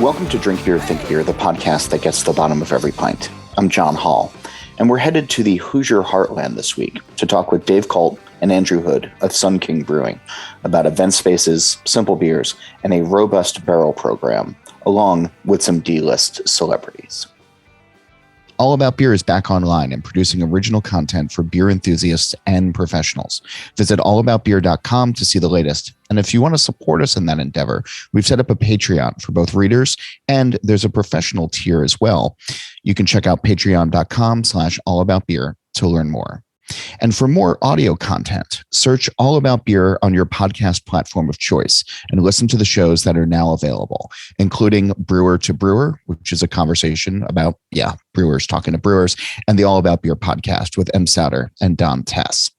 Welcome to Drink Beer, Think Beer, the podcast that gets to the bottom of every pint. I'm John Holl, and we're headed to the Hoosier Heartland this week to talk with Dave Colt and Andrew Hood of Sun King Brewing about event spaces, simple beers, and a robust barrel program, along with some D-list celebrities. All About Beer is back online and producing original content for beer enthusiasts and professionals. Visit allaboutbeer.com to see the latest. And if you want to support us in that endeavor, we've set up a Patreon for both readers, and there's a professional tier as well. You can check out patreon.com/allaboutbeer to learn more. And for more audio content, search All About Beer on your podcast platform of choice and listen to the shows that are now available, including Brewer to Brewer, which is a conversation about, brewers talking to brewers, and the All About Beer podcast with M. Souter and Don Tess.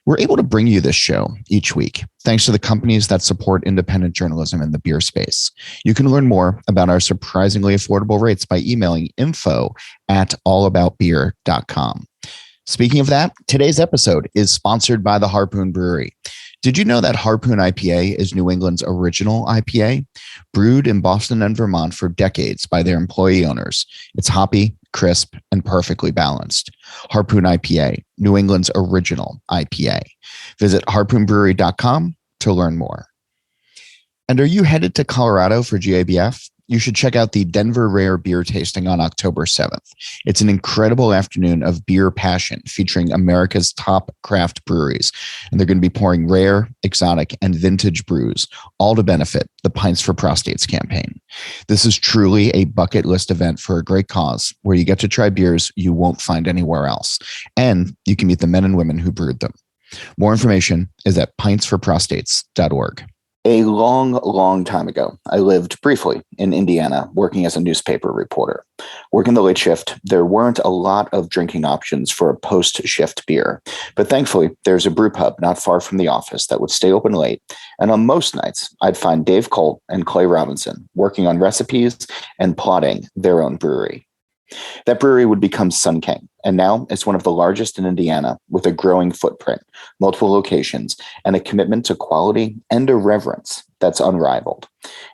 We're able to bring you this show each week thanks to the companies that support independent journalism in the beer space. You can learn more about our surprisingly affordable rates by emailing info@allaboutbeer.com. Speaking of that, today's episode is sponsored by the Harpoon Brewery. Did you know that Harpoon IPA is New England's original IPA? Brewed in Boston and Vermont for decades by their employee owners. It's hoppy, crisp, and perfectly balanced. Harpoon IPA, New England's original IPA. Visit harpoonbrewery.com to learn more. And are you headed to Colorado for GABF? You should check out the Denver Rare Beer Tasting on October 7th. It's an incredible afternoon of beer passion featuring America's top craft breweries. And they're going to be pouring rare, exotic, and vintage brews, all to benefit the Pints for Prostates campaign. This is truly a bucket list event for a great cause where you get to try beers you won't find anywhere else. And you can meet the men and women who brewed them. More information is at pintsforprostates.org. A long time ago, I lived briefly in Indiana working as a newspaper reporter. Working the late shift, there weren't a lot of drinking options for a post-shift beer. But thankfully, there's a brew pub not far from the office that would stay open late. And on most nights, I'd find Dave Colt and Clay Robinson working on recipes and plotting their own brewery. That brewery would become Sun King, and now it's one of the largest in Indiana with a growing footprint, multiple locations, and a commitment to quality and a reverence that's unrivaled.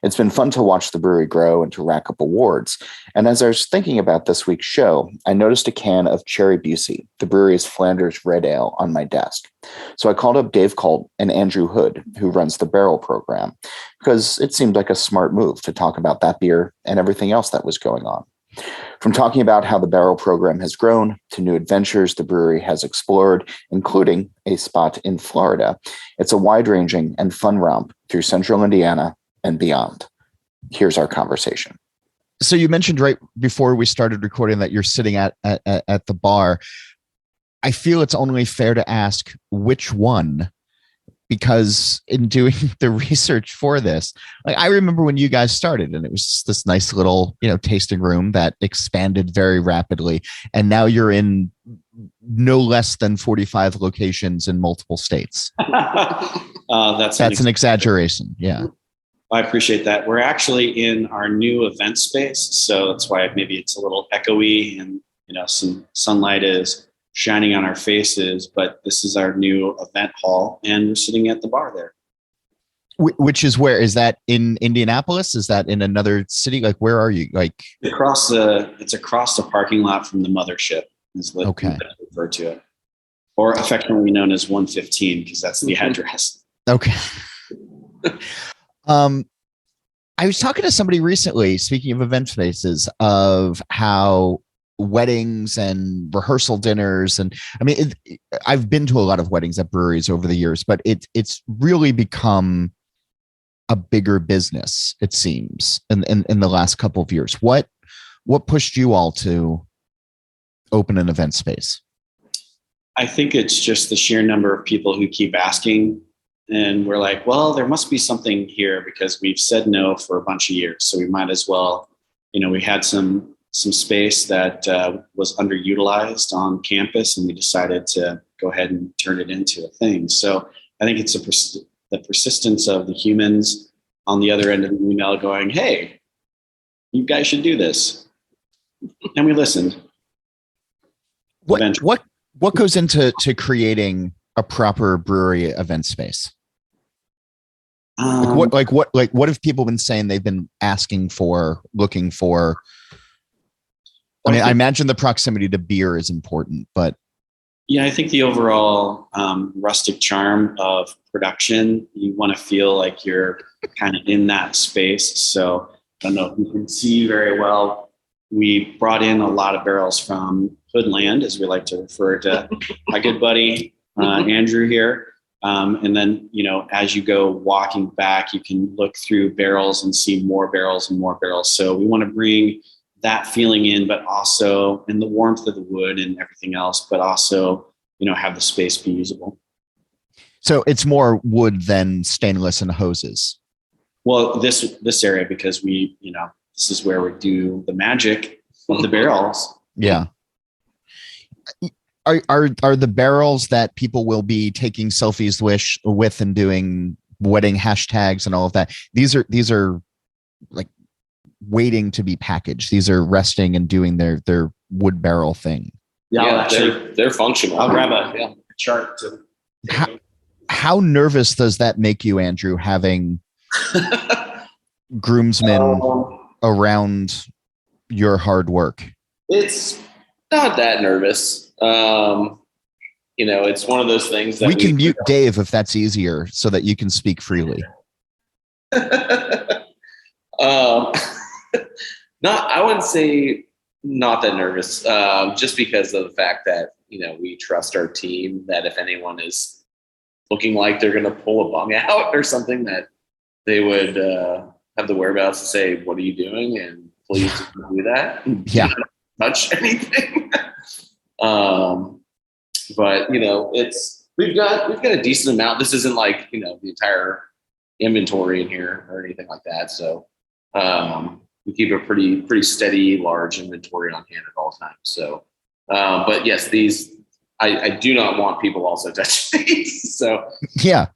It's been fun to watch the brewery grow and to rack up awards, and as I was thinking about this week's show, I noticed a can of Cherry Busey, the brewery's Flanders Red Ale, on my desk. So I called up Dave Colt and Andrew Hood, who runs the barrel program, because it seemed like a smart move to talk about that beer and everything else that was going on. From talking about how the barrel program has grown to new adventures the brewery has explored, including a spot in Florida, it's a wide-ranging and fun romp through central Indiana and beyond. Here's our conversation. So you mentioned right before we started recording that you're sitting at the bar. I feel it's only fair to ask which one, because in doing the research for this, I remember when you guys started and it was just this nice little, tasting room that expanded very rapidly. And now you're in no less than 45 locations in multiple states. That's an exaggeration. Yeah. I appreciate that. We're actually in our new event space. So that's why maybe it's a little echoey and, some sunlight is shining on our faces, but this is our new event hall and we're sitting at the bar there. Which is where? Is that in Indianapolis? Is that in another city? Like, where are you? Like it's across the parking lot from the mothership is what we refer to it, or affectionately known as 115 because that's the address. Okay. I was talking to somebody recently, speaking of event spaces, of how weddings and rehearsal dinners. And I've been to a lot of weddings at breweries over the years, but it's really become a bigger business, it seems, in the last couple of years. What pushed you all to open an event space? I think it's just the sheer number of people who keep asking. And we're like, well, there must be something here because we've said no for a bunch of years. So we might as well, we had some space that was underutilized on campus, and we decided to go ahead and turn it into a thing. So I think it's the persistence of the humans on the other end of the email going, hey, you guys should do this. And we listened. What goes into creating a proper brewery event space? What have people been saying they've been asking for, looking for? I mean, I imagine the proximity to beer is important, but yeah, I think the overall rustic charm of production, you want to feel like you're kind of in that space. So I don't know if you can see very well. We brought in a lot of barrels from Hoodland, as we like to refer to my good buddy Andrew here. And then, as you go walking back, you can look through barrels and see more barrels and more barrels. So we want to bring that feeling in, but also in the warmth of the wood and everything else, but also, have the space be usable. So it's more wood than stainless and hoses. Well, this area, because we, this is where we do the magic of the barrels. Yeah. Are the barrels that people will be taking selfies with and doing wedding hashtags and all of that? These are like waiting to be packaged. These are resting and doing their wood barrel thing. Yeah, they're functional. I'll grab a chart to. How nervous does that make you, Andrew, having groomsmen around your hard work? It's not that nervous. It's one of those things that we can mute Dave if that's easier so that you can speak freely. I wouldn't say not that nervous, just because of the fact that, we trust our team that if anyone is looking like they're going to pull a bung out or something, that they would have the whereabouts to say, "What are you doing?" and please don't do that. Yeah. Don't touch anything. But we've got a decent amount. This isn't like, the entire inventory in here or anything like that. So, we keep a pretty steady, large inventory on hand at all times. So, but yes, I do not want people also touching these. So yeah,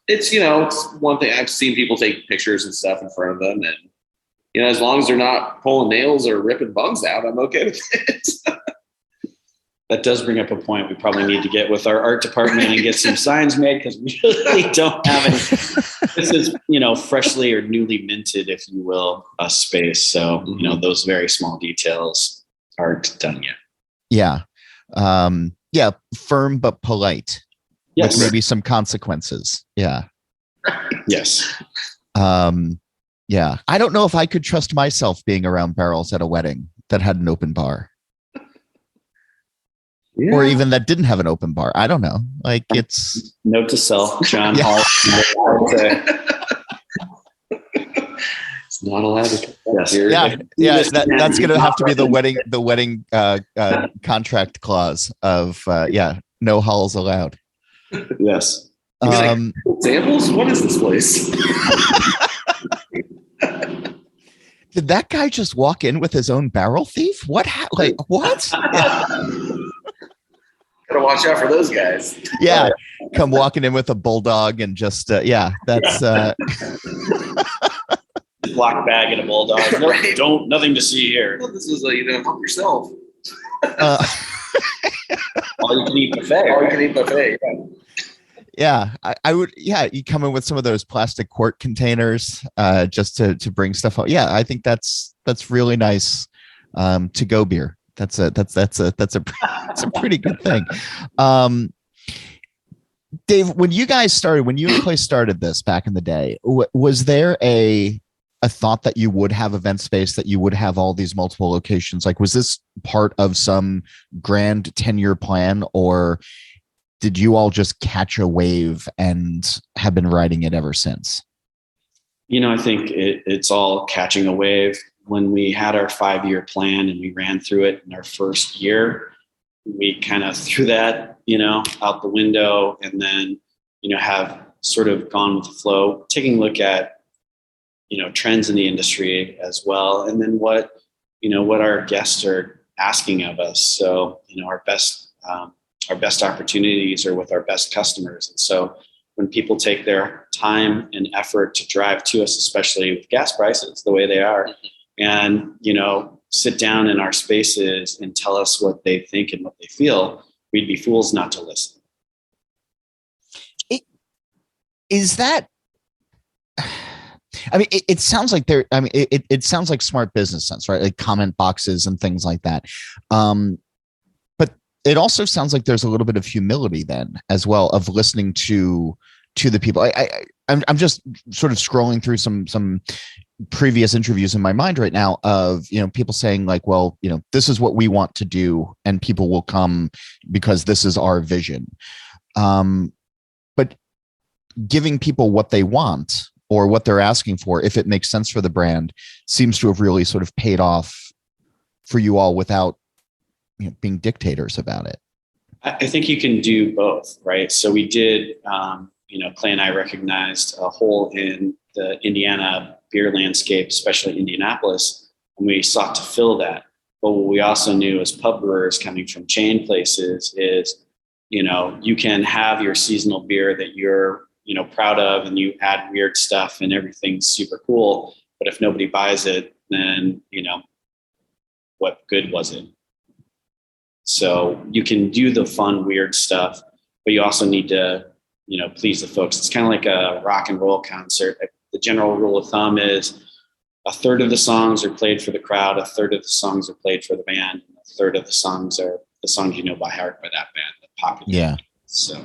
it's, it's one thing. I've seen people take pictures and stuff in front of them, and, as long as they're not pulling nails or ripping bungs out, I'm okay with it. That does bring up a point we probably need to get with our art department and get some signs made, because we really don't have any. This is, freshly or newly minted, if you will, a space. So, those very small details aren't done yet. Yeah. Firm but polite. Yes. With maybe some consequences. Yeah. Yes. Yeah. I don't know if I could trust myself being around barrels at a wedding that had an open bar. Yeah. Or even that didn't have an open bar. I don't know. Like, it's note to self, John Holl. It's not allowed to. Yes. That's going to have to be the wedding contract clause of no Holls allowed. Yes. Examples? What is this place? Did that guy just walk in with his own barrel thief? What? What? Gotta watch out for those guys. Yeah, come walking in with a bulldog and just that's black bag and a bulldog. No, right. Nothing to see here. Well, this is help yourself. All you can eat buffet. All you can eat buffet. Yeah, I would. Yeah, you come in with some of those plastic quart containers, just to bring stuff out. Yeah, I think that's really nice. To go beer. That's a pretty good thing. Dave, when you and Clay started this back in the day, was there a thought that you would have event space, that you would have all these multiple locations? Like, was this part of some grand 10-year plan, or did you all just catch a wave and have been riding it ever since? I think it's all catching a wave. When we had our 5-year plan and we ran through it in our first year, we kind of threw that, out the window, and then, have sort of gone with the flow, taking a look at, trends in the industry as well. And then what our guests are asking of us. So, our best opportunities are with our best customers. And so when people take their time and effort to drive to us, especially with gas prices the way they are, and, sit down in our spaces and tell us what they think and what they feel, we'd be fools not to listen. Is that I mean, it sounds like there. I mean, it sounds like smart business sense, right? Like comment boxes and things like that. But it also sounds like there's a little bit of humility then as well of listening to the people. I'm just sort of scrolling through some previous interviews in my mind right now of, people saying like, well, this is what we want to do and people will come because this is our vision. But giving people what they want or what they're asking for, if it makes sense for the brand, seems to have really sort of paid off for you all without being dictators about it. I think you can do both, right? So we did, Clay and I recognized a hole in the Indiana beer landscape, especially Indianapolis, and we sought to fill that. But what we also knew as pub brewers coming from chain places is, you can have your seasonal beer that you're, proud of, and you add weird stuff and everything's super cool. But if nobody buys it, then, what good was it? So you can do the fun, weird stuff, but you also need to, please the folks. It's kind of like a rock and roll concert. The general rule of thumb is a third of the songs are played for the crowd, a third of the songs are played for the band, and a third of the songs are the songs you know by heart by that band, the popular. Yeah. So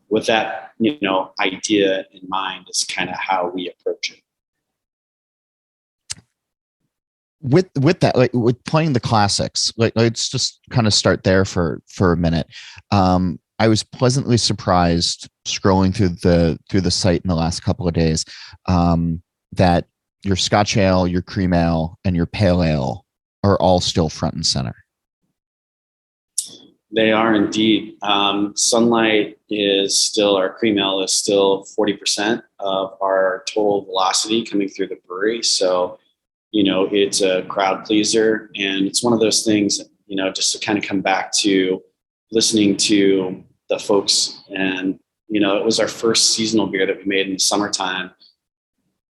with that, idea in mind is kind of how we approach it. With that, like with playing the classics, like let's just kind of start there for a minute. I was pleasantly surprised scrolling through the site in the last couple of days, that your Scotch ale, your cream ale, and your pale ale are all still front and center. They are indeed. Sunlight is still, our cream ale is still 40% of our total velocity coming through the brewery. So, it's a crowd pleaser, and it's one of those things, just to kind of come back to listening to the folks. And, it was our first seasonal beer that we made in the summertime.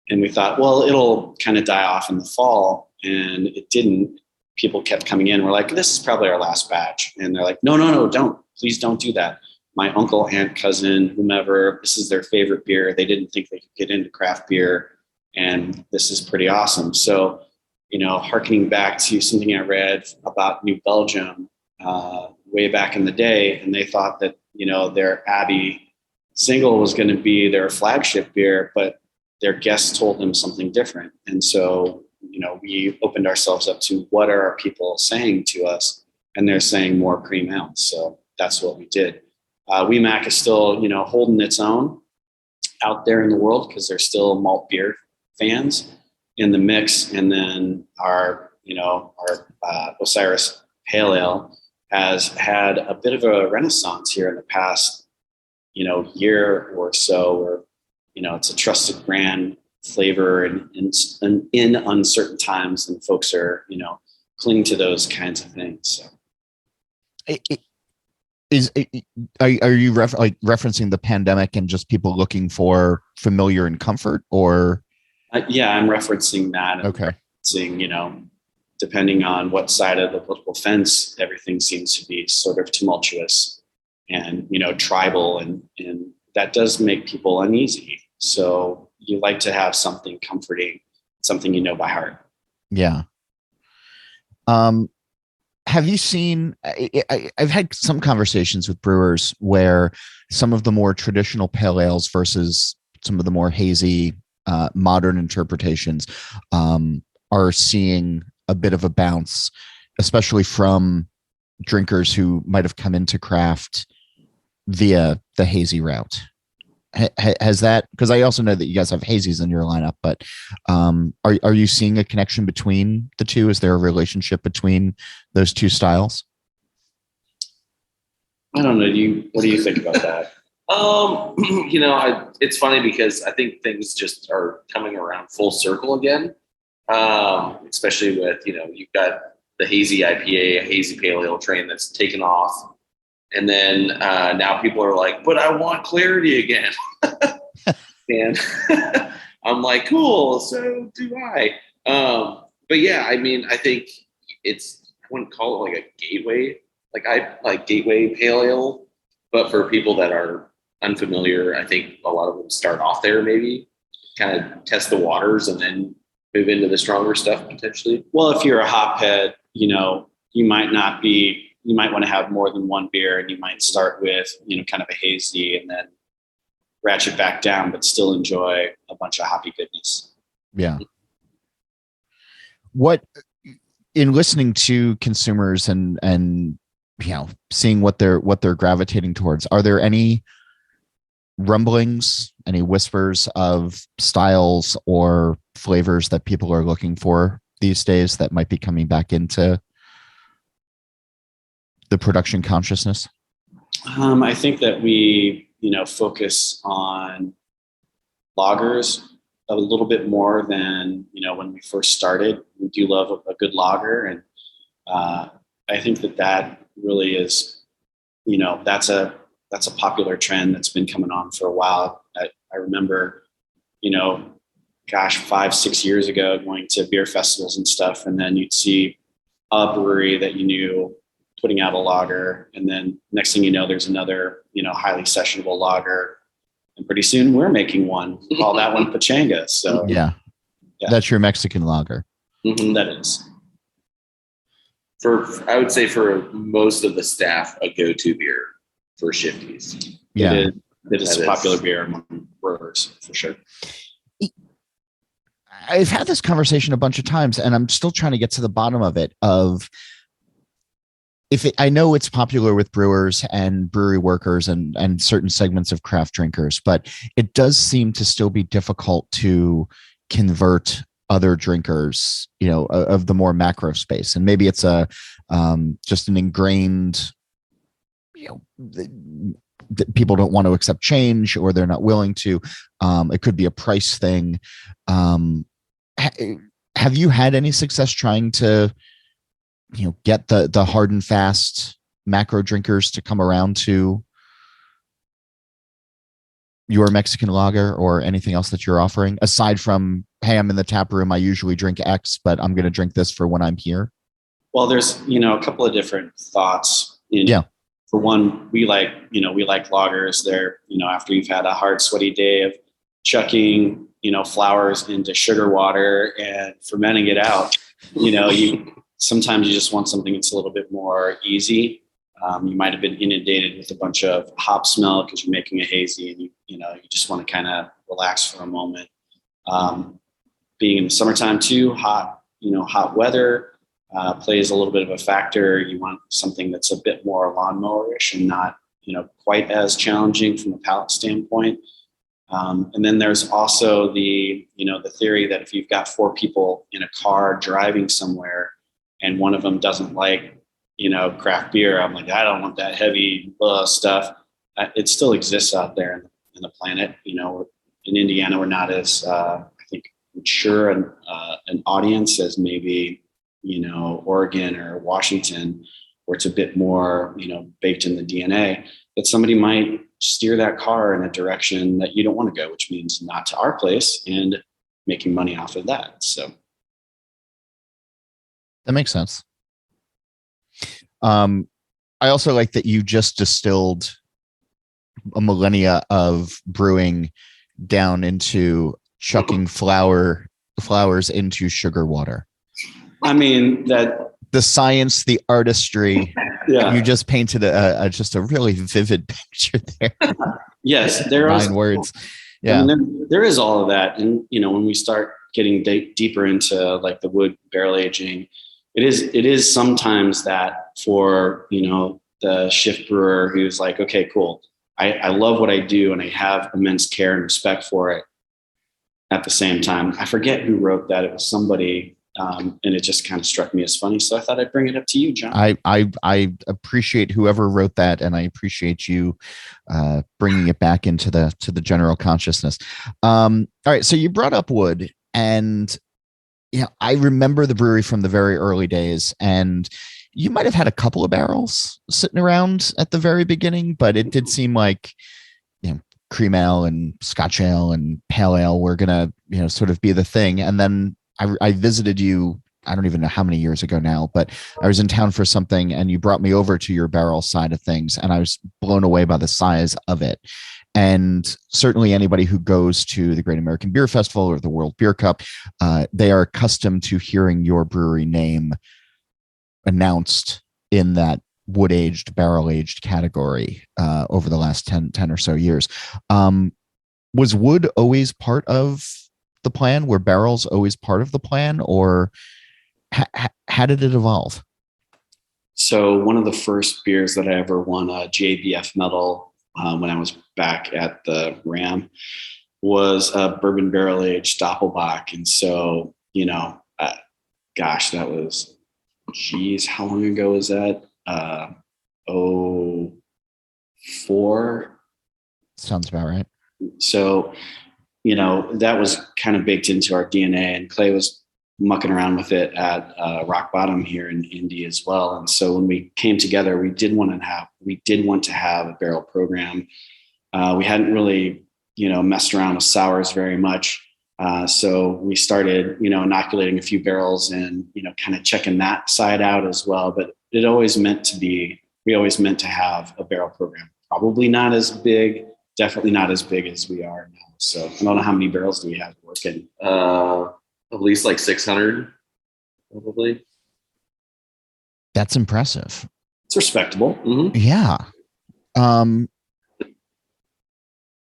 And we thought, well, it'll kind of die off in the fall. And it didn't. People kept coming in. We're like, this is probably our last batch. And they're like, no, don't. Please don't do that. My uncle, aunt, cousin, whomever, this is their favorite beer. They didn't think they could get into craft beer. And this is pretty awesome. So, hearkening back to something I read about New Belgium way back in the day, and they thought that, their Abbey single was going to be their flagship beer, but their guests told them something different. And so, we opened ourselves up to what are our people saying to us, and they're saying more cream ale. So that's what we did. WeMac is still, holding its own out there in the world because they're still malt beer fans in the mix. And then our Osiris Pale Ale has had a bit of a renaissance here in the past, year or so, where, it's a trusted brand flavor and in uncertain times, and folks are, cling to those kinds of things. So. Are you referencing the pandemic and just people looking for familiar and comfort, or? Yeah, I'm referencing that. Okay. Referencing, depending on what side of the political fence, everything seems to be sort of tumultuous and, tribal, and that does make people uneasy. So you like to have something comforting, something by heart. Yeah. Have you seen, I've had some conversations with brewers where some of the more traditional pale ales versus some of the more hazy, modern interpretations are seeing a bit of a bounce, especially from drinkers who might have come into craft via the hazy route. Has that, because I also know that you guys have hazies in your lineup, but are you seeing a connection between the two? Is there a relationship between those two styles? I don't know. What do you think about that? It's funny because I think things just are coming around full circle again. Especially with, you've got the hazy IPA, hazy pale ale train that's taken off. And then now people are like, but I want clarity again. And I'm like, cool, so do I. But yeah, I mean, I think I wouldn't call it like a gateway. Like I like gateway pale ale, but for people that are, unfamiliar, I think a lot of them start off there, maybe kind of test the waters and then move into the stronger stuff potentially. Well, if you're a hophead, you might want to have more than one beer, and you might start with, kind of a hazy and then ratchet back down, but still enjoy a bunch of hoppy goodness. Yeah. What, in listening to consumers and seeing what they're gravitating towards, are there any rumblings, any whispers of styles or flavors that people are looking for these days that might be coming back into the production consciousness? I think that we, focus on lagers a little bit more than, when we first started. We do love a good lager. And I think that really is, that's a popular trend that's been coming on for a while. I remember, 5-6 years ago, going to beer festivals and stuff. And then you'd see a brewery that you knew putting out a lager. And then next thing you know, there's another, highly sessionable lager. And pretty soon we're making one. Call that one Pachanga. So yeah. That's your Mexican lager. Mm-hmm. That is. I would say for most of the staff, a go-to beer for Shifties. Yeah. It is a popular beer among brewers for sure. I've had this conversation a bunch of times, and I'm still trying to get to the bottom of it. I know it's popular with brewers and brewery workers and certain segments of craft drinkers, but it does seem to still be difficult to convert other drinkers, of the more macro space. And maybe it's just an ingrained, that people don't want to accept change, or they're not willing to. It could be a price thing. Have you had any success trying to, get the hard and fast macro drinkers to come around to your Mexican lager or anything else that you're offering, aside from, hey, I'm in the tap room, I usually drink X, but I'm going to drink this for when I'm here? Well, there's, a couple of different thoughts. For one, we like lagers. They're, after you've had a hard, sweaty day of chucking, flowers into sugar water and fermenting it out, sometimes you just want something that's a little bit more easy. You might have been inundated with a bunch of hop smell because you're making a hazy, and you just want to kind of relax for a moment. Being in the summertime too, hot weather plays a little bit of a factor. You want something that's a bit more lawnmower-ish and not, quite as challenging from a palate standpoint. And then there's also the theory that if you've got 4 people in a car driving somewhere and one of them doesn't like, craft beer, I'm like, I don't want that heavy stuff. It still exists out there in the planet. In Indiana, we're not as, I think, mature an audience as maybe, Oregon or Washington, where it's a bit more, baked in the DNA, that somebody might steer that car in a direction that you don't want to go, which means not to our place and making money off of that. So that makes sense. I also like that you just distilled a millennia of brewing down into chucking flowers into sugar water. I mean, that the science, the artistry. Yeah. You just painted just a really vivid picture there. Yes, there are 9 words. Yeah, I mean, there is all of that, and when we start getting deeper into like the wood barrel aging, it is sometimes that for the shift brewer who's like, okay, cool, I love what I do and I have immense care and respect for it. At the same time, I forget who wrote that. It was somebody. And it just kind of struck me as funny. So I thought I'd bring it up to you, John. I appreciate whoever wrote that, and I appreciate you bringing it back into the general consciousness. All right. So you brought up wood, and I remember the brewery from the very early days, and you might have had a couple of barrels sitting around at the very beginning, but it did seem like, cream ale and Scotch ale and pale ale were going to, sort of be the thing. And then I visited you, I don't even know how many years ago now, but I was in town for something and you brought me over to your barrel side of things, and I was blown away by the size of it. And certainly anybody who goes to the Great American Beer Festival or the World Beer Cup, they are accustomed to hearing your brewery name announced in that wood-aged, barrel-aged category over the last 10 or so years. Was wood always part of the plan? Were barrels always part of the plan? Or how did it evolve? So one of the first beers that I ever won a JBF medal when I was back at the RAM was a bourbon barrel aged Doppelbock. And so, gosh, that was, how long ago was that? 04. Sounds about right. So, that was kind of baked into our DNA, and Clay was mucking around with it at Rock Bottom here in Indy as well. And so when we came together, we did want to have a barrel program. We hadn't really, messed around with sours very much. So we started, inoculating a few barrels and, kind of checking that side out as well. But we always meant to have a barrel program. Probably not as big, definitely not as big as we are now. So I don't know how many barrels do we have working. At least like 600, probably. That's impressive. It's respectable. Mm-hmm. Yeah.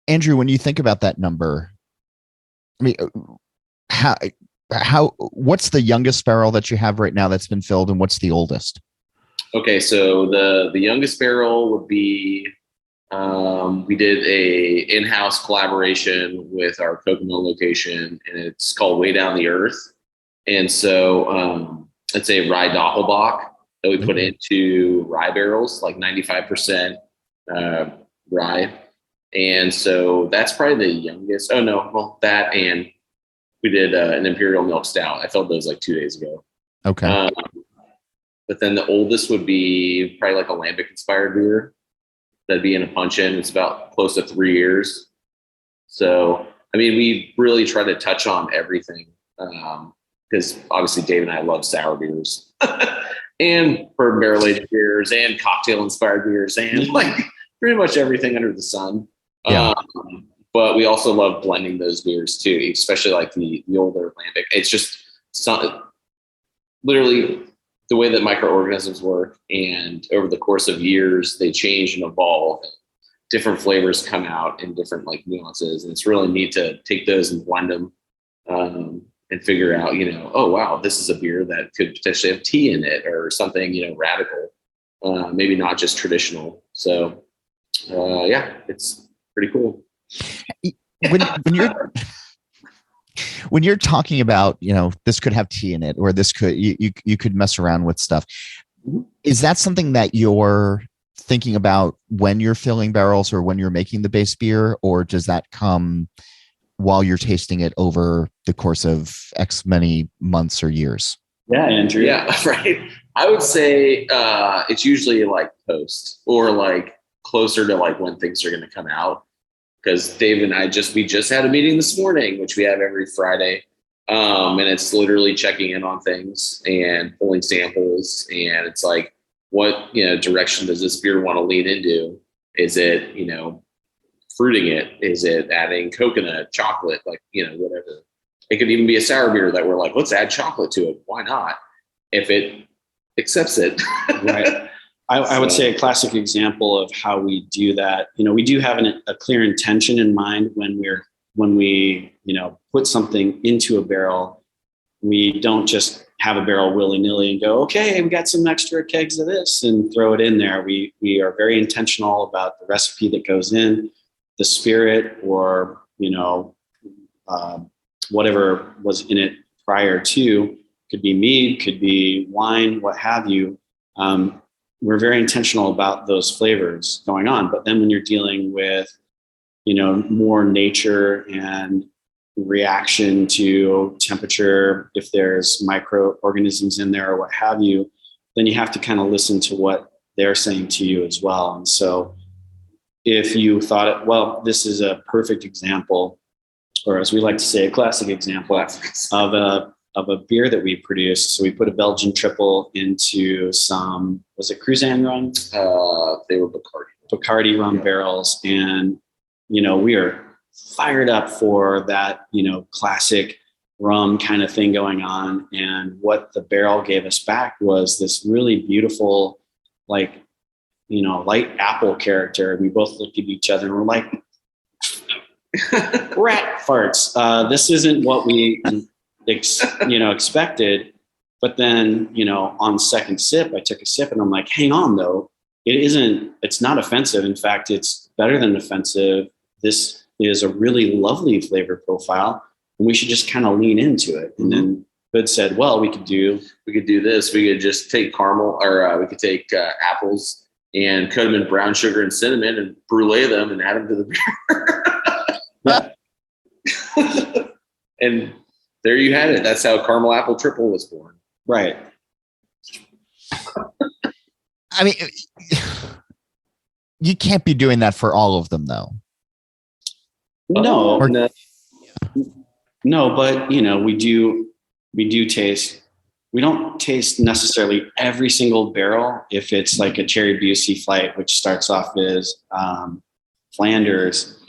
Andrew, when you think about that number, I mean, what's the youngest barrel that you have right now that's been filled, and what's the oldest? Okay, so the youngest barrel would be, we did a in-house collaboration with our Kokomo location, and it's called Way Down the Earth. And so it's a rye Doppelbock that we put into rye barrels, like 95% rye. And so that's probably the youngest. Oh no, well, that, and we did an Imperial Milk Stout. I filled those like 2 days ago. Okay. But then the oldest would be probably like a lambic inspired beer. That'd be in a punch in. It's about close to 3 years. So, I mean, we really try to touch on everything because obviously Dave and I love sour beers and bourbon barrel aged beers and cocktail inspired beers and like pretty much everything under the sun. Yeah. But we also love blending those beers too, especially like the older lambic. It's just literally the way that microorganisms work, and over the course of years, they change and evolve. Different flavors come out in different like nuances, and it's really neat to take those and blend them and figure out, oh wow, this is a beer that could potentially have tea in it or something, radical, maybe not just traditional. So yeah, it's pretty cool. When you're talking about, this could have tea in it, or this could, you could mess around with stuff. Is that something that you're thinking about when you're filling barrels or when you're making the base beer, or does that come while you're tasting it over the course of X many months or years? Yeah, Andrew. Yeah, right. I would say it's usually like post or like closer to like when things are going to come out. Because Dave and we just had a meeting this morning, which we have every Friday. And it's literally checking in on things and pulling samples. And it's like, what, direction does this beer want to lean into? Is it, fruiting it? Is it adding coconut, chocolate, like, whatever? It could even be a sour beer that we're like, let's add chocolate to it. Why not? If it accepts it. Right. I would say a classic example of how we do that. We do have a clear intention in mind when we put something into a barrel. We don't just have a barrel willy-nilly and go, okay, we got some extra kegs of this and throw it in there. We are very intentional about the recipe that goes in, the spirit, or whatever was in it prior to. Could be mead, could be wine, what have you. We're very intentional about those flavors going on. But then when you're dealing with, more nature and reaction to temperature, if there's microorganisms in there or what have you, then you have to kind of listen to what they're saying to you as well. And so if you thought, well, this is a perfect example, or as we like to say, a classic example of a beer that we produced. So we put a Belgian triple into some, was it Cruzan rum? They were Bacardi rum barrels. And we are fired up for that, classic rum kind of thing going on. And what the barrel gave us back was this really beautiful, like, light apple character. We both looked at each other and we're like, rat farts. This isn't what we, expected. But then, on second sip, I took a sip and I'm like, hang on though. It's not offensive. In fact, it's better than offensive. This is a really lovely flavor profile and we should just kind of lean into it. And then Hood said, well, we could do this. We could just take caramel, or we could take apples and cut them in brown sugar and cinnamon and brulee them and add them to the beer. And there you had it. That's how caramel apple triple was born. Right. I mean, you can't be doing that for all of them, though. No, but we do taste. We don't taste necessarily every single barrel. If it's like a Cherry Busey flight, which starts off as Flanders,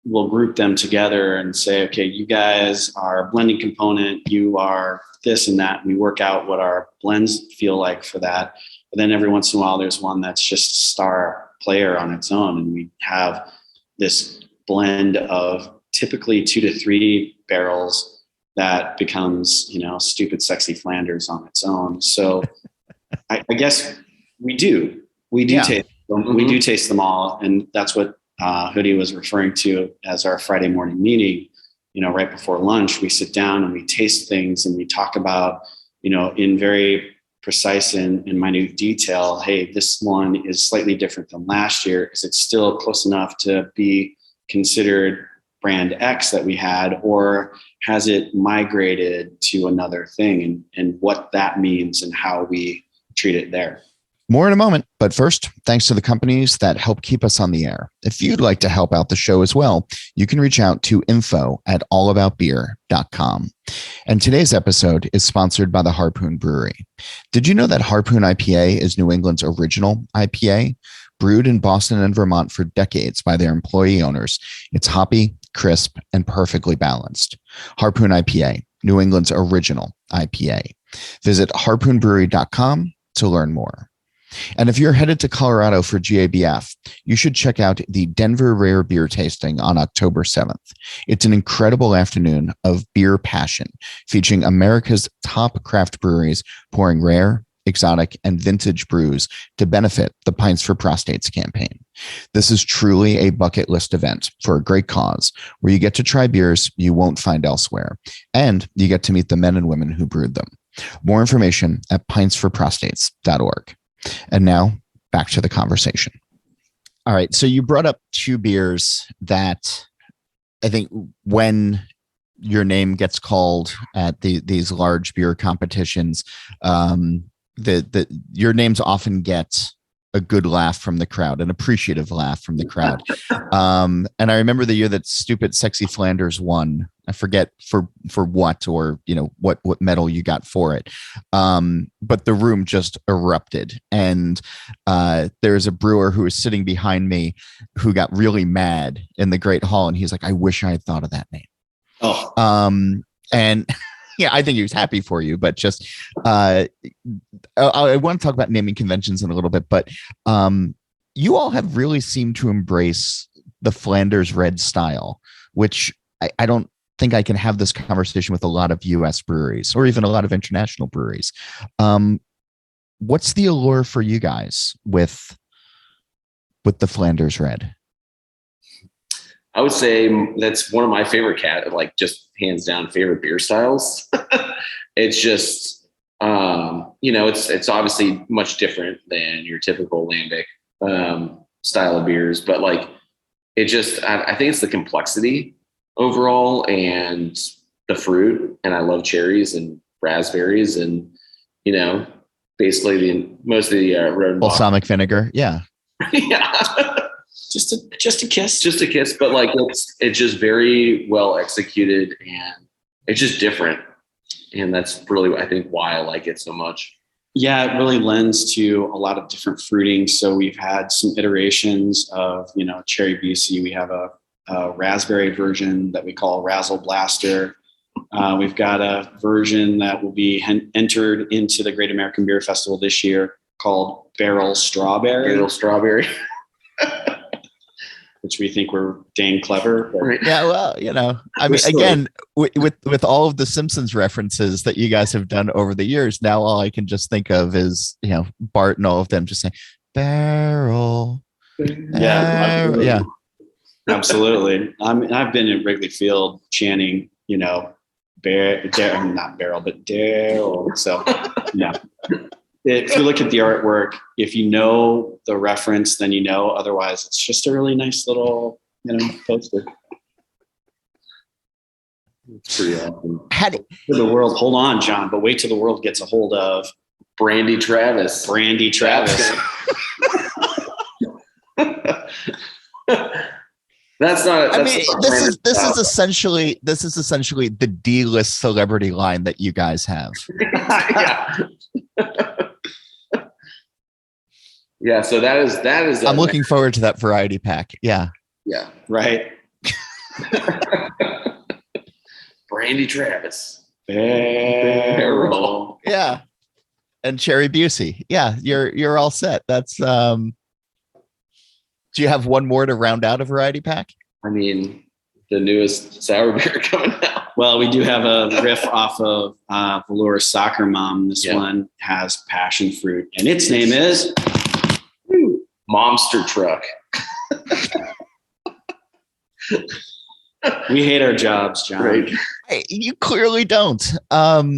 we'll group them together and say, okay, you guys are a blending component, you are this and that. And we work out what our blends feel like for that. But then every once in a while, there's one that's just a star player on its own. And we have this blend of typically 2 to 3 barrels that becomes, stupid, sexy Flanders on its own. So I guess we do taste them. We do taste them all. And that's what Hoodie was referring to as our Friday morning meeting. Right before lunch, we sit down and we taste things and we talk about, in very precise and minute detail, hey, this one is slightly different than last year. Is it still close enough to be considered brand X that we had, or has it migrated to another thing, and what that means and how we treat it there? More in a moment, but first, thanks to the companies that help keep us on the air. If you'd like to help out the show as well, you can reach out to info@allaboutbeer.com. And today's episode is sponsored by the Harpoon Brewery. Did you know that Harpoon IPA is New England's original IPA? Brewed in Boston and Vermont for decades by their employee owners, it's hoppy, crisp, and perfectly balanced. Harpoon IPA, New England's original IPA. Visit harpoonbrewery.com to learn more. And if you're headed to Colorado for GABF, you should check out the Denver Rare Beer Tasting on October 7th. It's an incredible afternoon of beer passion, featuring America's top craft breweries pouring rare, exotic, and vintage brews to benefit the Pints for Prostates campaign. This is truly a bucket list event for a great cause, where you get to try beers you won't find elsewhere, and you get to meet the men and women who brewed them. More information at pintsforprostates.org. And now back to the conversation. All right. So you brought up 2 beers that I think when your name gets called at these large beer competitions, your names often get a good laugh from the crowd, an appreciative laugh from the crowd. And I remember the year that Stupid Sexy Flanders won. I forget for what, or what medal you got for it. But the room just erupted, and there's a brewer who was sitting behind me who got really mad in the Great Hall, and he's like, "I wish I had thought of that name." Oh, and yeah, I think he was happy for you, but just I want to talk about naming conventions in a little bit, but you all have really seemed to embrace the Flanders Red style, which I don't think I can have this conversation with a lot of U.S. breweries or even a lot of international breweries. What's the allure for you guys with the Flanders Red? I would say that's one of my favorite just hands down favorite beer styles. It's just, it's obviously much different than your typical lambic style of beers, but I think it's the complexity overall and the fruit. And I love cherries and raspberries and, basically most of the balsamic vinegar. Yeah. Yeah. Just a kiss. Just a kiss, but it's just very well executed and it's just different. And that's really, I think, why I like it so much. Yeah, it really lends to a lot of different fruiting. So we've had some iterations of, Cherry Busey. We have a raspberry version that we call Razzle Blaster. We've got a version that will be entered into the Great American Beer Festival this year called Barrel Strawberry. Barrel Strawberry. Which we think we're dang clever. Right. Yeah, well, I mean, again, with all of the Simpsons references that you guys have done over the years, now all I can just think of is, Bart and all of them just saying barrel. Yeah, absolutely. I've been in Wrigley Field chanting, not barrel, but Daryl. So, yeah. If you look at the artwork, if you know the reference, then you know. Otherwise, it's just a really nice little, poster. It's pretty awesome. For the world, hold on, John, but wait till the world gets a hold of Brandy Travis. Brandy Travis. That's not. I mean, this is essentially the D-list celebrity line that you guys have. Yeah. Yeah, so that is. I'm looking forward to that variety pack. Yeah. Yeah. Right. Brandy Travis. Barrel. Yeah. And Cherry Busey. Yeah, you're all set. That's do you have one more to round out a variety pack? I mean, the newest sour beer coming out. Well, we do have a riff off of Velour Soccer Mom. This one has passion fruit, and its name is Momster Truck. We hate our jobs, John. Right. Hey, you clearly don't. How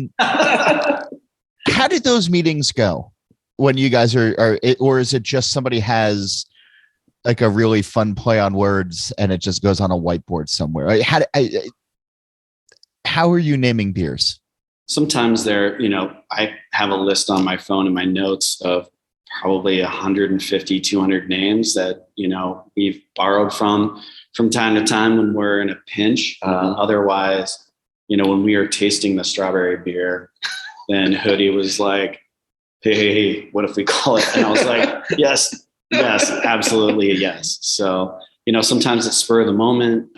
did those meetings go when you guys are or is it just somebody has like a really fun play on words and it just goes on a whiteboard somewhere? How are you naming beers? Sometimes I have a list on my phone in my notes of probably 150, 200 names that, we've borrowed from time to time when we're in a pinch. Otherwise, when we were tasting the strawberry beer, then Hoodie was like, hey, what if we call it? And I was like, yes, absolutely. Yes. So, sometimes it's spur of the moment.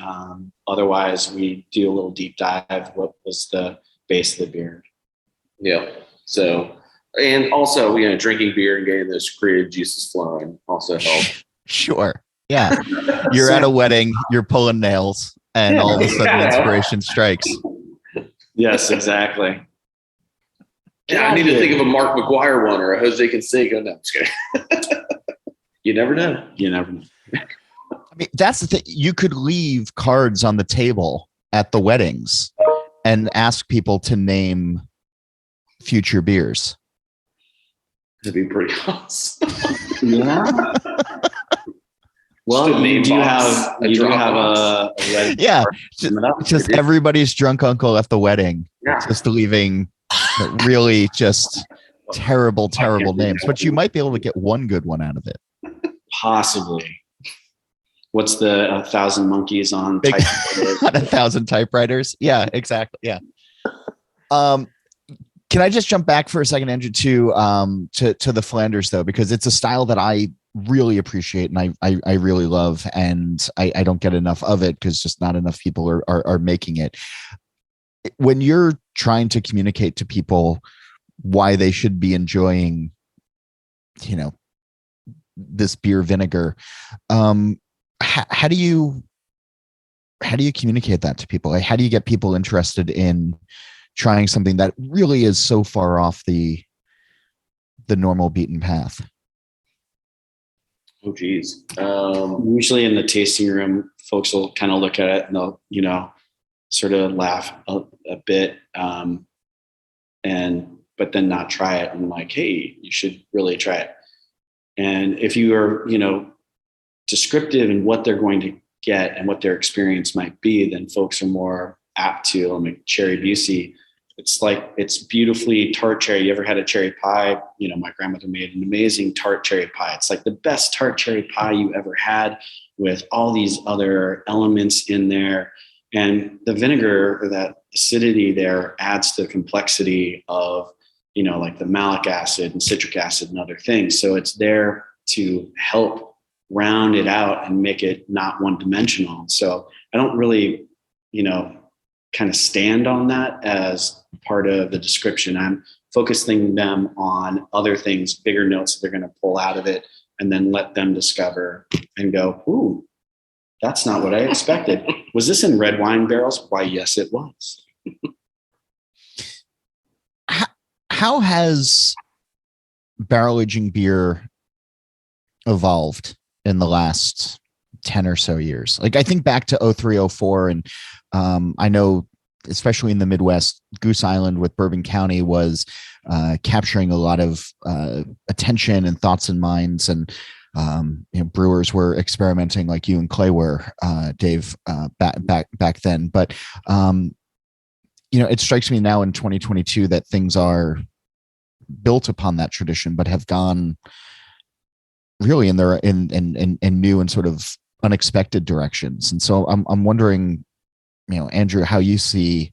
Otherwise we do a little deep dive. What was the base of the beer? Yeah. So, and also, drinking beer and getting those creative juices flowing also helps. Sure. Yeah. You're at a wedding, you're pulling nails, and all of a sudden inspiration strikes. Yes, exactly. Yeah, I need to think of a Mark McGuire one or a Jose Canseco. No, I'm just kidding. You never know. I mean, that's the thing. You could leave cards on the table at the weddings and ask people to name future beers. That'd be pretty awesome. Yeah. Well, you do have a wedding. Yeah, just everybody's drunk uncle at the wedding, just leaving really just terrible names. But you might be able to get one good one out of it. Possibly. What's the 1,000 monkeys on typewriters? 1,000 typewriters? Yeah, exactly. Yeah. Can I just jump back for a second, Andrew, to the Flanders though, because it's a style that I really appreciate and I really love, and I don't get enough of it because just not enough people are making it. When you're trying to communicate to people why they should be enjoying, this beer vinegar, how do you communicate that to people? Like, how do you get people interested in trying something that really is so far off the normal beaten path? Oh, geez. Usually in the tasting room, folks will kind of look at it and they'll, sort of laugh a bit, but then not try it. And I'm like, hey, you should really try it. And if you are, descriptive in what they're going to get and what their experience might be, then folks are more apt to. Cherry Busey, it's beautifully tart cherry. You ever had a cherry pie? My grandmother made an amazing tart cherry pie. It's like the best tart cherry pie you ever had, with all these other elements in there. And the vinegar, or that acidity there, adds to the complexity of like the malic acid and citric acid and other things. So it's there to help round it out and make it not one dimensional. So I don't really, kind of stand on that as part of the description. I'm focusing them on other things, bigger notes that they're going to pull out of it, and then let them discover and go, ooh, that's not what I expected. Was this in red wine barrels? Why, yes, it was. How has barrel aging beer evolved in the last 10 or so years? Like, I think back to 03, 04, and I know, especially in the Midwest, Goose Island with Bourbon County was capturing a lot of attention and thoughts and minds, and brewers were experimenting like you and Clay were, Dave, back then. But it strikes me now in 2022 that things are built upon that tradition, but have gone really in new and sort of unexpected directions. And so I'm wondering, Andrew, how you see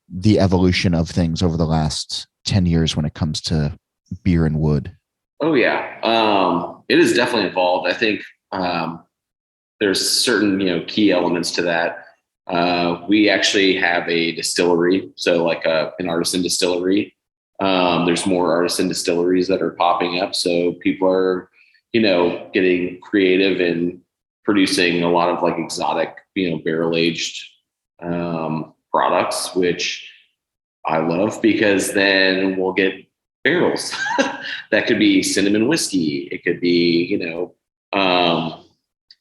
the evolution of things over the last 10 years when it comes to beer and wood. Oh yeah. It has definitely evolved. I think there's certain, key elements to that. We actually have a distillery. So like an artisan distillery. There's more artisan distilleries that are popping up. So people are, getting creative and producing a lot of like exotic, barrel aged products, which I love, because then we'll get barrels. That could be cinnamon whiskey. It could be,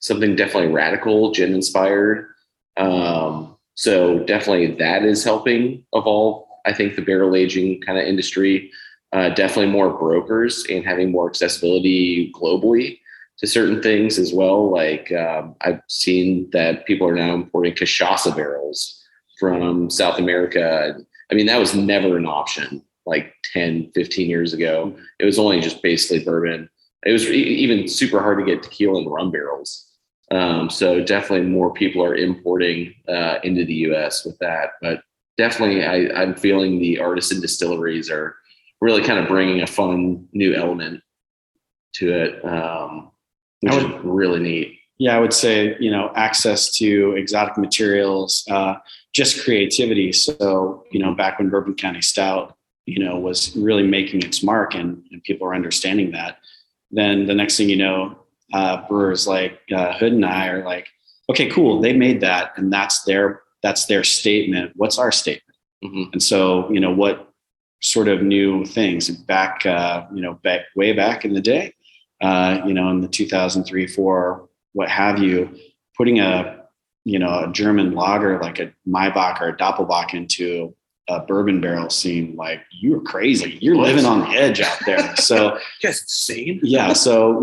something definitely radical, gin inspired. So definitely that is helping evolve, I think, the barrel aging kind of industry. Definitely more brokers and having more accessibility globally to certain things as well. Like I've seen that people are now importing cachaça barrels from South America. I mean, that was never an option like 10, 15 years ago. It was only just basically bourbon. It was even super hard to get tequila and rum barrels. So definitely more people are importing into the US with that. But definitely I'm feeling the artisan distilleries are really kind of bringing a fun new element to it, which is really neat. Yeah, I would say, access to exotic materials, just creativity. So, back when Bourbon County Stout, was really making its mark and people are understanding that, then the next thing you know, brewers like Hood and I are like, okay, cool, they made that, and that's their statement. What's our statement? Mm-hmm. And so, what sort of new things back way back in the day, in the 2003, 4, what have you, putting a German lager like a Maibach or a Doppelbock into a bourbon barrel seemed like you were crazy. You're living on the edge out there. So that's insane. Yeah. So,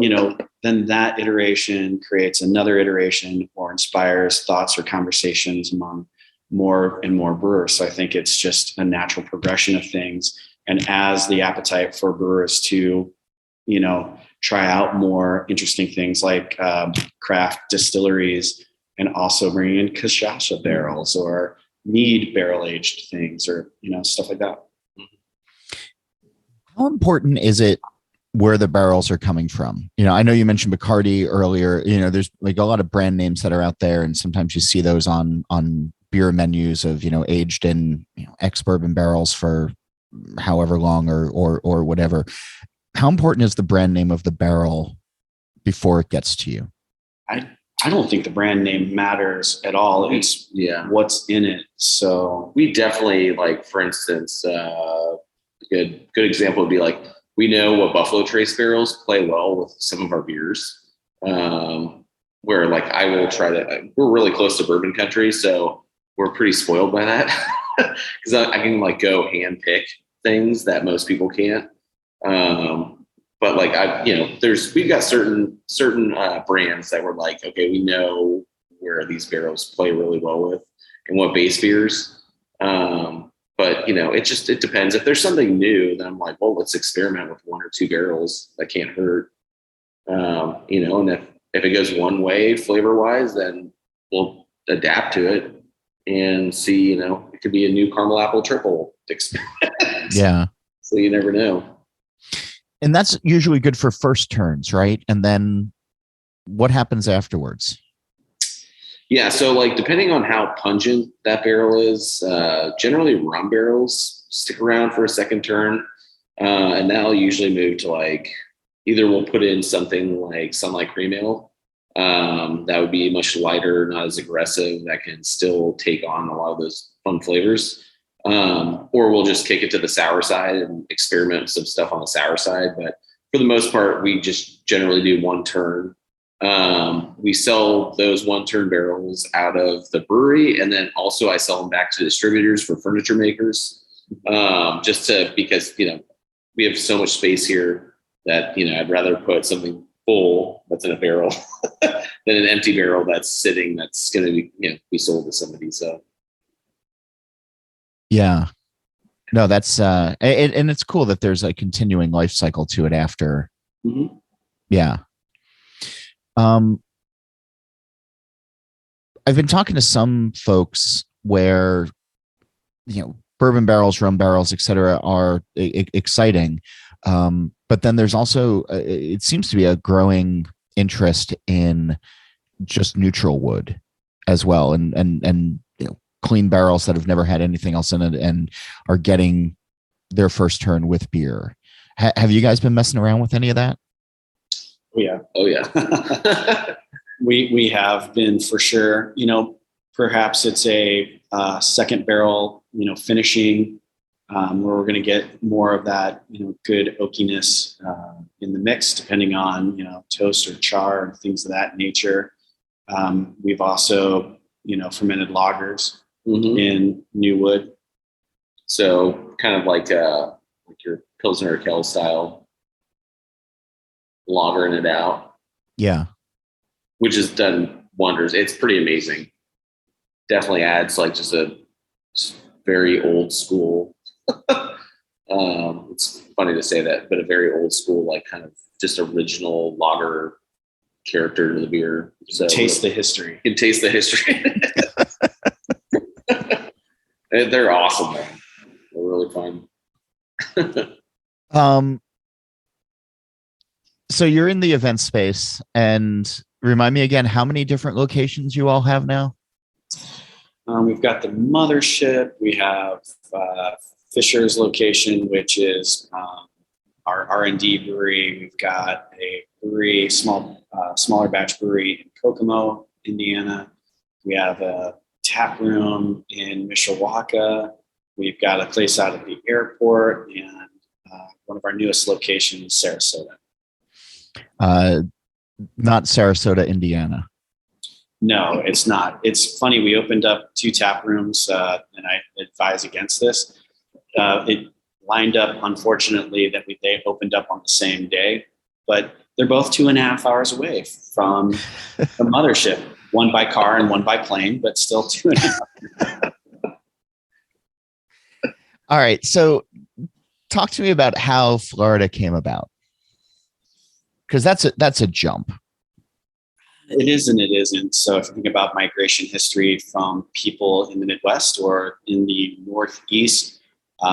then that iteration creates another iteration or inspires thoughts or conversations among more and more brewers. So I think it's just a natural progression of things. And as the appetite for brewers to, try out more interesting things like craft distilleries, and also bringing in cachaça barrels or mead barrel aged things, or, stuff like that. How important is it where the barrels are coming from? I know you mentioned Bacardi earlier. There's like a lot of brand names that are out there, and sometimes you see those on beer menus of, aged in X bourbon barrels for however long or whatever. How important is the brand name of the barrel before it gets to you? I don't think the brand name matters at all. It's what's in it. So we definitely, like, for instance, a good example would be like, we know what Buffalo Trace barrels play well with some of our beers. Where like I will try to, we're really close to bourbon country, so we're pretty spoiled by that because I can like go hand pick things that most people can't. But like we've got certain brands that we're like, okay, we know where these barrels play really well with and what base beers. But it depends. If there's something new, then I'm like, well, let's experiment with 1 or 2 barrels. That can't hurt. And if it goes one way flavor wise, then we'll adapt to it and see, it could be a new caramel apple triple experience. Yeah. So you never know. And that's usually good for first turns, right? And then what happens afterwards? Yeah, so like depending on how pungent that barrel is, generally rum barrels stick around for a second turn, and that'll usually move to like either we'll put in something like Sunlight Cream Ale, that would be much lighter, not as aggressive, that can still take on a lot of those fun flavors, or we'll just kick it to the sour side and experiment with some stuff on the sour side. But for the most part, we just generally do one turn. We sell those one-turn barrels out of the brewery, and then also I sell them back to distributors for furniture makers, because we have so much space here that I'd rather put something full that's in a barrel than an empty barrel that's sitting that's going to be sold to somebody. So yeah, no, that's and it's cool that there's a continuing life cycle to it after. Mm-hmm. Yeah. I've been talking to some folks where, bourbon barrels, rum barrels, et cetera, are exciting. But then there's also, it seems to be a growing interest in just neutral wood as well. And clean barrels that have never had anything else in it and are getting their first turn with beer. Have you guys been messing around with any of that? Oh yeah. We have been, for sure. Perhaps it's a second barrel, finishing, where we're going to get more of that, good oakiness in the mix, depending on, toast or char and things of that nature. We've also, fermented lagers in new wood. So kind of like your Pilsner or Kell style, lagering it out. Yeah. Which has done wonders. It's pretty amazing. Definitely adds like just a very old school. It's funny to say that, but a very old school, like kind of just original lager character to the beer. So taste the history. You can taste the history. They're awesome, man. They're really fun. So you're in the event space, and remind me again, how many different locations you all have now? We've got the mothership. We have Fisher's location, which is our R&D brewery. We've got a brewery, smaller batch brewery in Kokomo, Indiana. We have a tap room in Mishawaka. We've got a place out at the airport, and one of our newest locations, Sarasota. Not Sarasota, Indiana. No, it's not. It's funny. We opened up 2 tap rooms, and I advise against this. It lined up, unfortunately, that they opened up on the same day, but they're both 2.5 hours away from the mothership. One by car and one by plane, but still 2.5. All right. So talk to me about how Florida came about. Because that's a jump. It is and it isn't. So if you think about migration history from people in the Midwest or in the Northeast,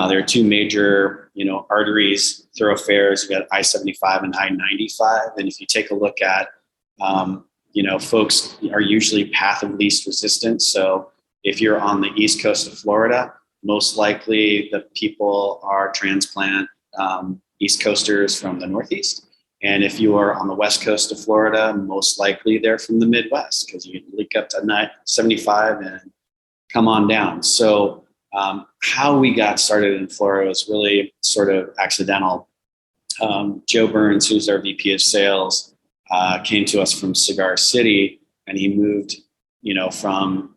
there are 2 major, arteries, thoroughfares. You got I-75 and I-95. And if you take a look at, folks are usually path of least resistance. So if you're on the East Coast of Florida, most likely the people are transplant East Coasters from the Northeast. And if you are on the West Coast of Florida, most likely they're from the Midwest, because you leak up to 75 and come on down. So how we got started in Florida was really sort of accidental. Joe Burns, who's our VP of sales, came to us from Cigar City, and he moved, from,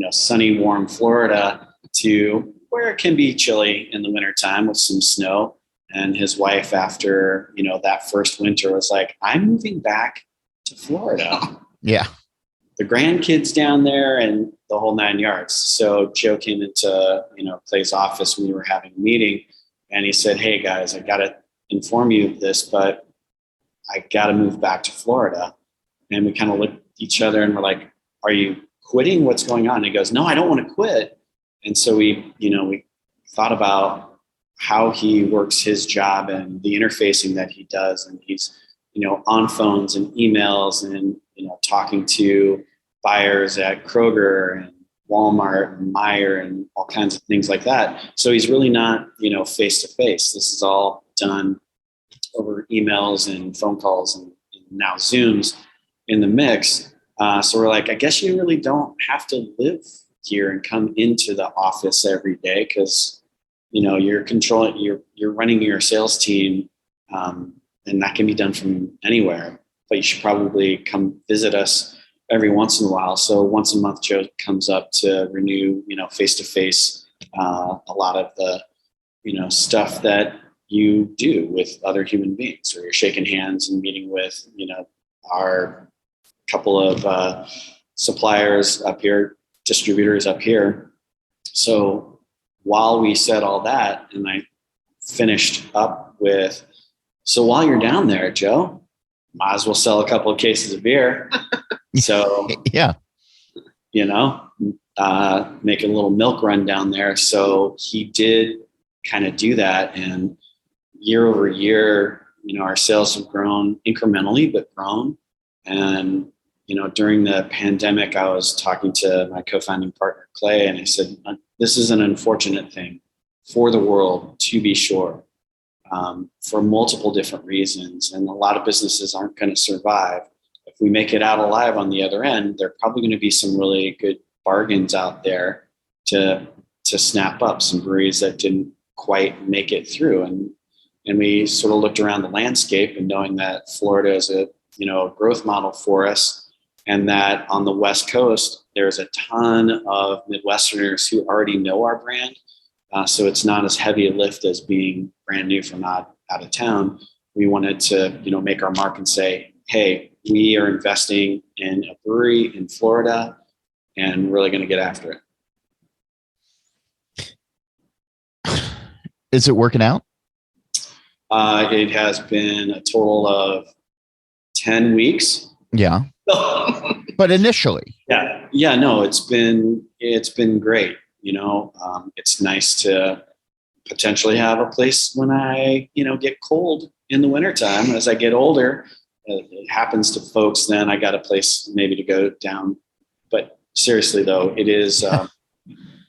sunny, warm Florida to where it can be chilly in the wintertime with some snow. And his wife, after, that first winter, was like, I'm moving back to Florida. Yeah. The grandkids down there and the whole 9 yards. So Joe came into, Clay's office when we were having a meeting, and he said, hey guys, I got to inform you of this, but I got to move back to Florida. And we kind of looked at each other and we're like, are you quitting? What's going on? And he goes, no, I don't want to quit. And so we thought about how he works his job and the interfacing that he does. And he's, on phones and emails and, talking to buyers at Kroger and Walmart and Meijer and all kinds of things like that. So he's really not, face to face. This is all done over emails and phone calls and now Zooms in the mix. So we're like, I guess you really don't have to live here and come into the office every day, because you're controlling, you're running your sales team, and that can be done from anywhere. But you should probably come visit us every once in a while. So once a month, Joe comes up to renew, face to face, a lot of the stuff that you do with other human beings, or you're shaking hands and meeting with our couple of suppliers up here, distributors up here. So while we said all that, and I finished up with, so while you're down there, Joe, might as well sell a couple of cases of beer. So yeah, make a little milk run down there. So he did kind of do that, and year over year, our sales have grown incrementally, but grown. And during the pandemic, I was talking to my co-founding partner, Clay, and I said, this is an unfortunate thing for the world, to be sure, for multiple different reasons. And a lot of businesses aren't going to survive. If we make it out alive on the other end, there are probably going to be some really good bargains out there to snap up, some breweries that didn't quite make it through. And we sort of looked around the landscape, and knowing that Florida is a growth model for us, and that on the West Coast, there's a ton of Midwesterners who already know our brand. So it's not as heavy a lift as being brand new from out of town. We wanted to, make our mark and say, hey, we are investing in a brewery in Florida and really going to get after it. Is it working out? It has been a total of 10 weeks. Yeah. But initially. Yeah. No, it's been great. It's nice to potentially have a place when I, get cold in the wintertime. As I get older, it happens to folks, then I got a place maybe to go down. But seriously though, it is,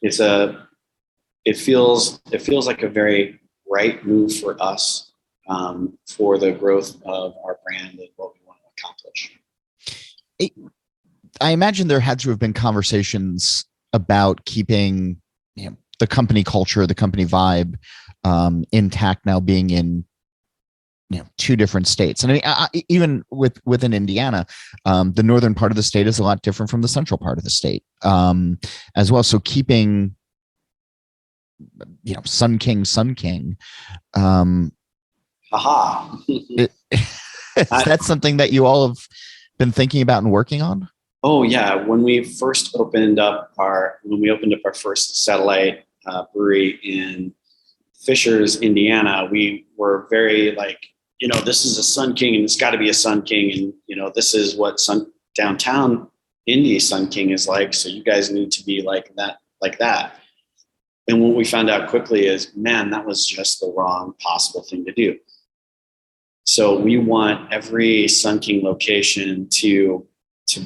it feels like a very right move for us, for the growth of our brand and what we want to accomplish. I imagine there had to have been conversations about keeping the company culture, the company vibe intact, now being in two different states. And I mean, even within Indiana, the northern part of the state is a lot different from the central part of the state as well. So keeping Sun King. That's something that you all have been thinking about and working on? Oh yeah. When we opened up our first satellite brewery in Fishers, Indiana, we were very like, this is a Sun King and it's got to be a Sun King. And, this is what downtown Indy Sun King is like. So you guys need to be like that. And what we found out quickly is, man, that was just the wrong possible thing to do. So we want every Sun King location to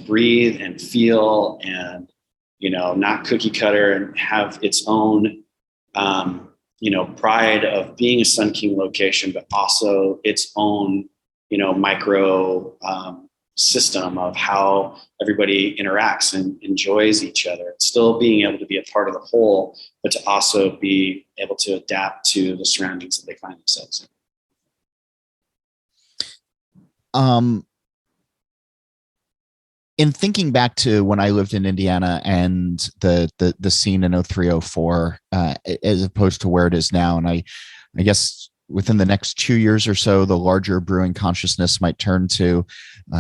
breathe and feel and, not cookie cutter, and have its own, pride of being a Sun King location, but also its own, micro system of how everybody interacts and enjoys each other. Still being able to be a part of the whole, but to also be able to adapt to the surroundings that they find themselves in. In thinking back to when I lived in Indiana and the scene in 0304, as opposed to where it is now, and I guess within the next 2 years or so, the larger brewing consciousness might turn to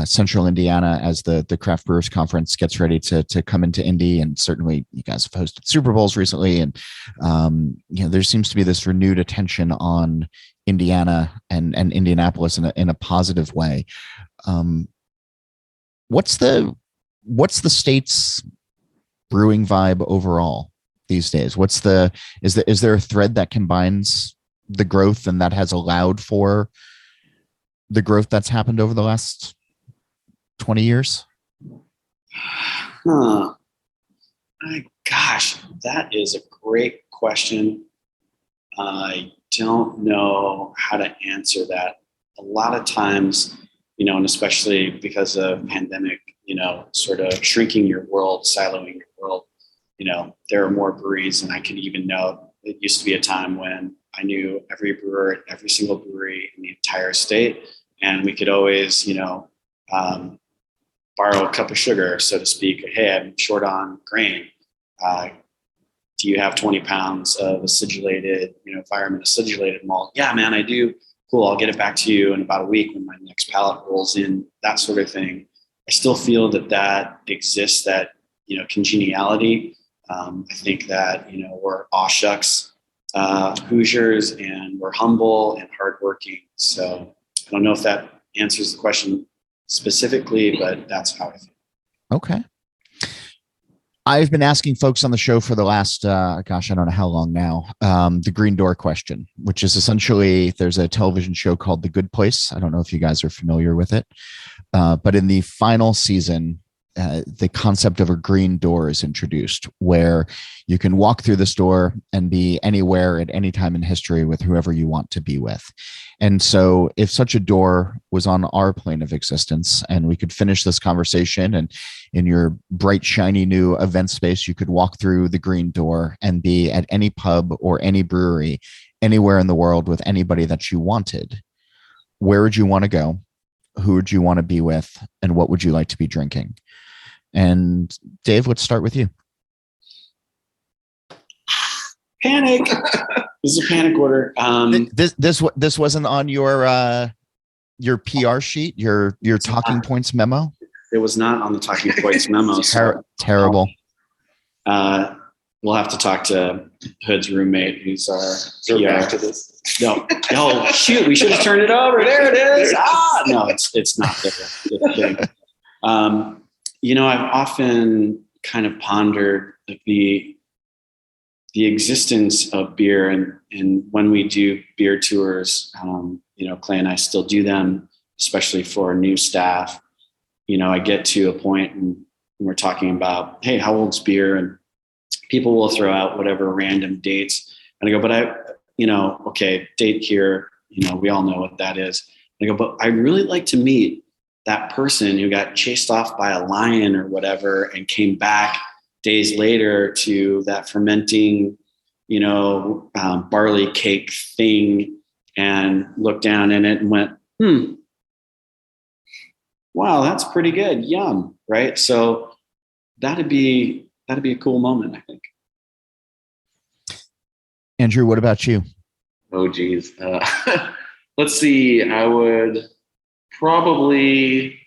Central Indiana as the Craft Brewers Conference gets ready to come into Indy, and certainly you guys have hosted Super Bowls recently, and there seems to be this renewed attention on Indiana and Indianapolis in a positive way. What's the state's brewing vibe overall these days? Is there a thread that combines the growth, and that has allowed for the growth that's happened over the last 20 years? Gosh, that is a great question. I don't know how to answer that. A lot of times, and especially because of pandemic, sort of shrinking your world, siloing your world, there are more breweries, and I can even know it used to be a time when I knew every brewer at every single brewery in the entire state, and we could always, borrow a cup of sugar, so to speak. Hey, I'm short on grain. Do you have 20 pounds of acidulated, Fireman acidulated malt? Yeah, man, I do. Cool. I'll get it back to you in about a week when my next pallet rolls in, that sort of thing. I still feel that exists, that, congeniality. I think that, we're aw shucks Hoosiers, and we're humble and hardworking. So I don't know if that answers the question specifically, but that's how I feel. Okay. I've been asking folks on the show for the last, I don't know how long now, the Green Door question, which is essentially, there's a television show called The Good Place. I don't know if you guys are familiar with it, but in the final season, the concept of a green door is introduced, where you can walk through this door and be anywhere at any time in history with whoever you want to be with. And so if such a door was on our plane of existence, and we could finish this conversation, and in your bright, shiny new event space, you could walk through the green door and be at any pub or any brewery anywhere in the world with anybody that you wanted, where would you want to go? Who would you want to be with? And what would you like to be drinking? And Dave, let's start with you. Panic. This is a panic order. This wasn't on your PR sheet, your talking points memo. It was not on the talking points memo. Terrible. We'll have to talk to Hood's roommate, who's our PR. Back to this. No, shoot, we should have turned it over. There it is. No, it's not there. Just kidding. I've often kind of pondered the existence of beer, and when we do beer tours, Clay and I still do them, especially for new staff. I get to a point and we're talking about, hey, how old's beer? And people will throw out whatever random dates. And I go, but okay, date here, we all know what that is. And I go, but I'd really like to meet that person who got chased off by a lion or whatever and came back days later to that fermenting, barley cake thing, and looked down in it and went, wow, that's pretty good. Yum. Right. So that'd be a cool moment, I think. Andrew, what about you? Oh, geez. Let's see. I would probably,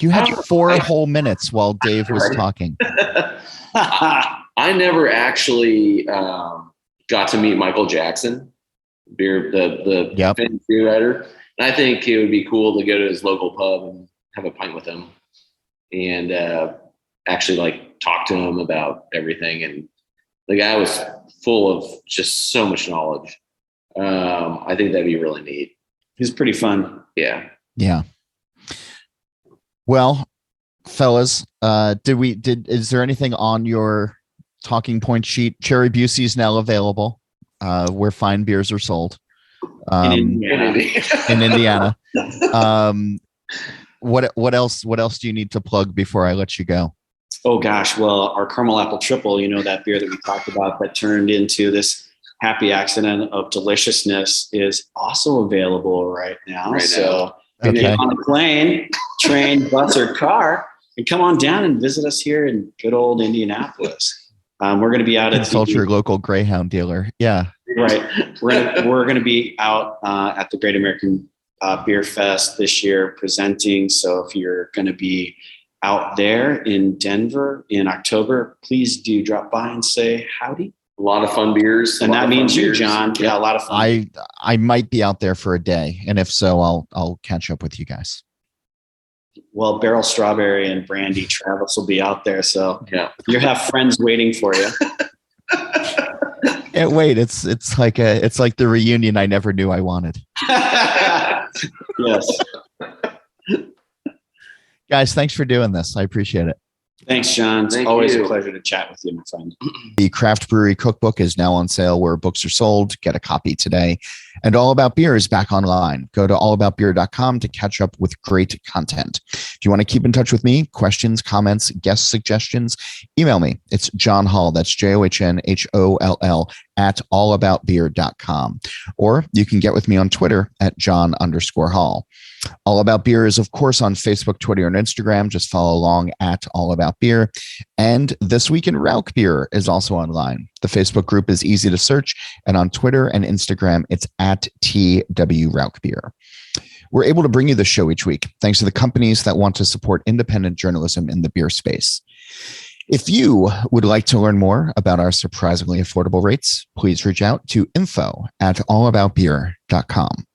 you had 4 whole minutes while Dave was talking. I never actually got to meet Michael Jackson, the famous beer writer. And I think it would be cool to go to his local pub and have a pint with him, and actually talk to him about everything. And the guy was full of just so much knowledge. I think that'd be really neat. He's pretty fun. Yeah. Yeah. Well, fellas, is there anything on your talking point sheet? Cherry Busey's now available, where fine beers are sold. In Indiana. What else do you need to plug before I let you go? Oh gosh. Well, our caramel apple triple, that beer that we talked about that turned into this happy accident of deliciousness, is also available right now. Get on a plane, train, bus, or car, and come on down and visit us here in good old Indianapolis. We're going to be out consult your local Greyhound dealer. Yeah. Right. We're going to be out at the Great American Beer Fest this year presenting. So if you're going to be out there in Denver in October, please do drop by and say howdy. A lot of fun beers. And that means you, John. Yeah, a lot of fun. I might be out there for a day. And if so, I'll catch up with you guys. Well, Barrel Strawberry and Brandy Travis will be out there. So you have friends waiting for you. Can't wait. It's like the reunion I never knew I wanted. Yes. Guys, thanks for doing this. I appreciate it. Thanks, John. It's always a pleasure to chat with you, my friend. The Craft Brewery Cookbook is now on sale where books are sold. Get a copy today. And All About Beer is back online. Go to allaboutbeer.com to catch up with great content. If you want to keep in touch with me, questions, comments, guest suggestions, email me. It's John Holl. That's JOHNHOLL at allaboutbeer.com. Or you can get with me on Twitter at John_Holl. All About Beer is, of course, on Facebook, Twitter, and Instagram. Just follow along at All About Beer. And This Week in Rauch Beer is also online. The Facebook group is easy to search, and on Twitter and Instagram, it's at TW Rauch Beer. We're able to bring you the show each week thanks to the companies that want to support independent journalism in the beer space. If you would like to learn more about our surprisingly affordable rates, please reach out to info@allaboutbeer.com.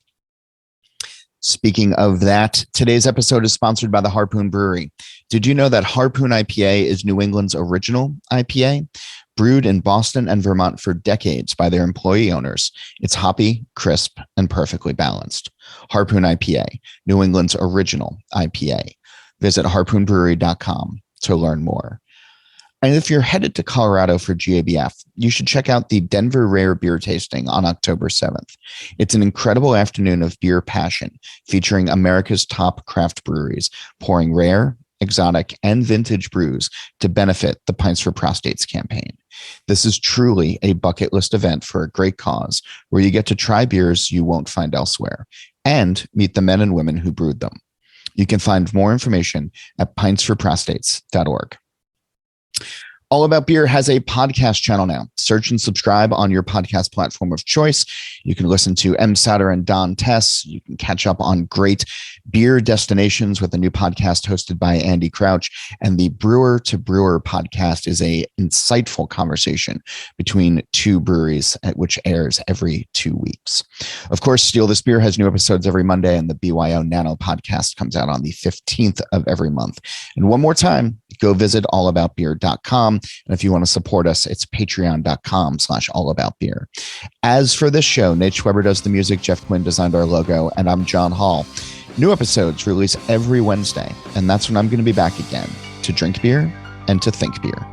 Speaking of that, today's episode is sponsored by the Harpoon Brewery. Did you know that Harpoon IPA is New England's original IPA? Brewed in Boston and Vermont for decades by their employee owners, it's hoppy, crisp, and perfectly balanced. Harpoon IPA, New England's original IPA. Visit harpoonbrewery.com to learn more. And if you're headed to Colorado for GABF, you should check out the Denver Rare Beer Tasting on October 7th. It's an incredible afternoon of beer passion featuring America's top craft breweries, pouring rare, exotic, and vintage brews to benefit the Pints for Prostates campaign. This is truly a bucket list event for a great cause where you get to try beers you won't find elsewhere and meet the men and women who brewed them. You can find more information at pintsforprostates.org. All About Beer has a podcast channel now. Search and subscribe on your podcast platform of choice. You can listen to M. Sauter and Don Tess. You can catch up on great beer destinations with a new podcast hosted by Andy Crouch. And the Brewer to Brewer podcast is a insightful conversation between two breweries, which airs every 2 weeks. Of course, Steal This Beer has new episodes every Monday, and the BYO Nano podcast comes out on the 15th of every month. And one more time, go visit allaboutbeer.com. And if you want to support us, it's patreon.com/allaboutbeer. As for this show, Nate Schweber does the music, Jeff Quinn designed our logo, and I'm John Holl. New episodes release every Wednesday, and that's when I'm going to be back again to drink beer and to think beer.